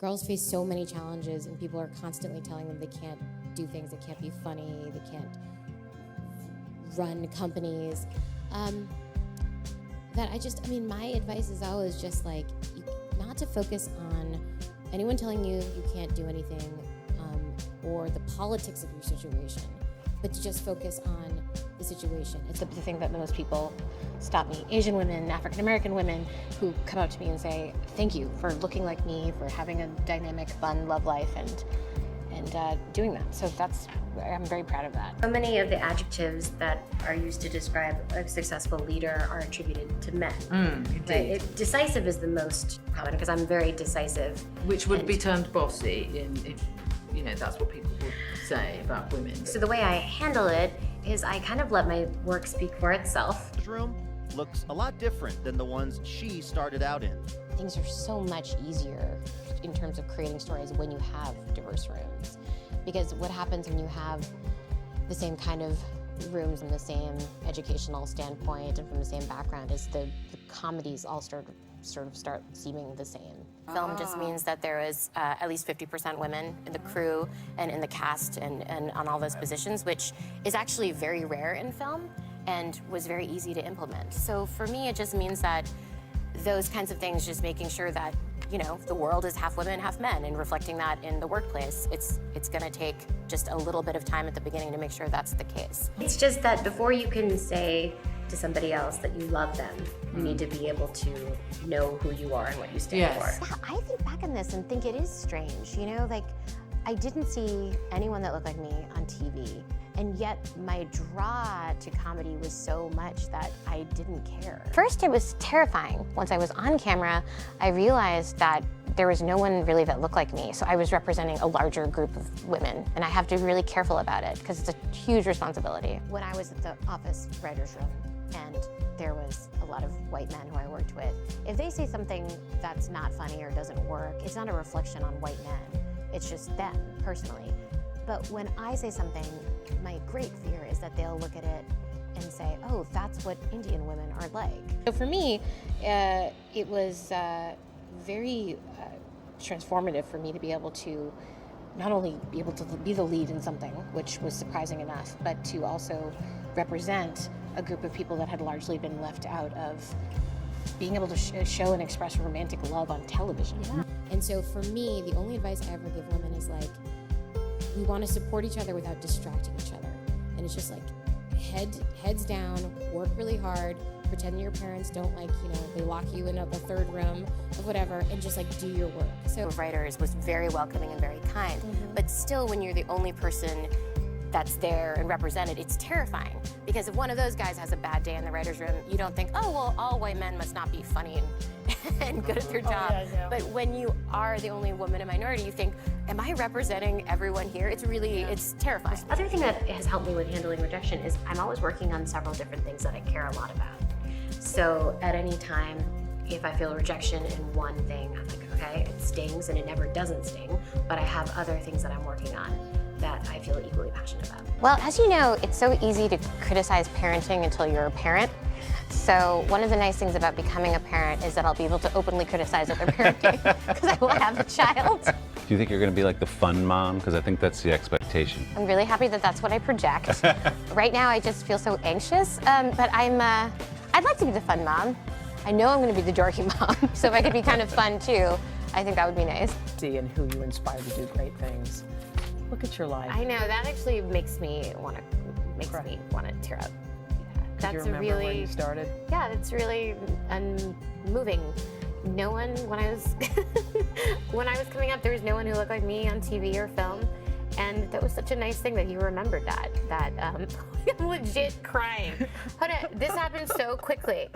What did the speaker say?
girls face so many challenges, and people are constantly telling them they can't do things, they can't be funny, they can't run companies. My advice is always just like, not to focus on anyone telling you you can't do anything or the politics of your situation, but to just focus on the situation. It's the thing that most people stop me. Asian women, African American women who come up to me and say, thank you for looking like me, for having a dynamic, fun love life, and doing that. So I'm very proud of that. So many of the adjectives that are used to describe a successful leader are attributed to men. Indeed. Right? Decisive is the most common, because I'm very decisive. Which would be termed bossy, if that's what people would say about women. So the way I handle it is I kind of let my work speak for itself. This room looks a lot different than the ones she started out in. Things are so much easier in terms of creating stories when you have diverse rooms. Because what happens when you have the same kind of rooms and the same educational standpoint and from the same background is the comedies all start seeming the same. Film just means that there is at least 50% women in the crew and in the cast and on all those positions, which is actually very rare in film and was very easy to implement. So for me, it just means that those kinds of things, just making sure that the world is half women, half men, and reflecting that in the workplace, it's gonna take just a little bit of time at the beginning to make sure that's the case. It's just that before you can say to somebody else that you love them, you need to be able to know who you are and what you stand for. Yeah, I think back on this and think it is strange, I didn't see anyone that looked like me on TV, and yet my draw to comedy was so much that I didn't care. First, it was terrifying. Once I was on camera, I realized that there was no one really that looked like me, so I was representing a larger group of women, and I have to be really careful about it because it's a huge responsibility. When I was at the office writer's room, and there was a lot of white men who I worked with, if they say something that's not funny or doesn't work, it's not a reflection on white men. It's just them, personally. But when I say something, my great fear is that they'll look at it and say, oh, that's what Indian women are like. So for me, it was very transformative for me to be able to not only be able to be the lead in something, which was surprising enough, but to also represent a group of people that had largely been left out of being able to show and express romantic love on television. Yeah. And so for me, the only advice I ever give women is like, we want to support each other without distracting each other. And it's just like, heads down, work really hard, pretend your parents don't they lock you in the third room of whatever, and just do your work. So writers was very welcoming and very kind, but still when you're the only person that's there and represented, it's terrifying. Because if one of those guys has a bad day in the writer's room, you don't think, oh, well, all white men must not be funny and good at their job. But when you are the only woman and minority, you think, am I representing everyone here? It's really, it's terrifying. The other thing that has helped me with handling rejection is I'm always working on several different things that I care a lot about. So at any time, if I feel rejection in one thing, I'm like, okay, it stings and it never doesn't sting, but I have other things that I'm working on that I feel equally passionate about. Well, as you know, it's so easy to criticize parenting until you're a parent. So one of the nice things about becoming a parent is that I'll be able to openly criticize other parenting because I will have a child. Do you think you're going to be like the fun mom? Because I think that's the expectation. I'm really happy that that's what I project. Right now, I just feel so anxious, but I'd like to be the fun mom. I know I'm going to be the dorky mom, so if I could be kind of fun too, I think that would be nice. See and who you inspire to do great things. Look at your life. I know, that actually makes me want to tear up. Do you remember when you started? Yeah, it's really moving. No one, when I was coming up, there was no one who looked like me on TV or film, and that was such a nice thing that you remembered that. I'm legit crying. Hold on, this happened so quickly.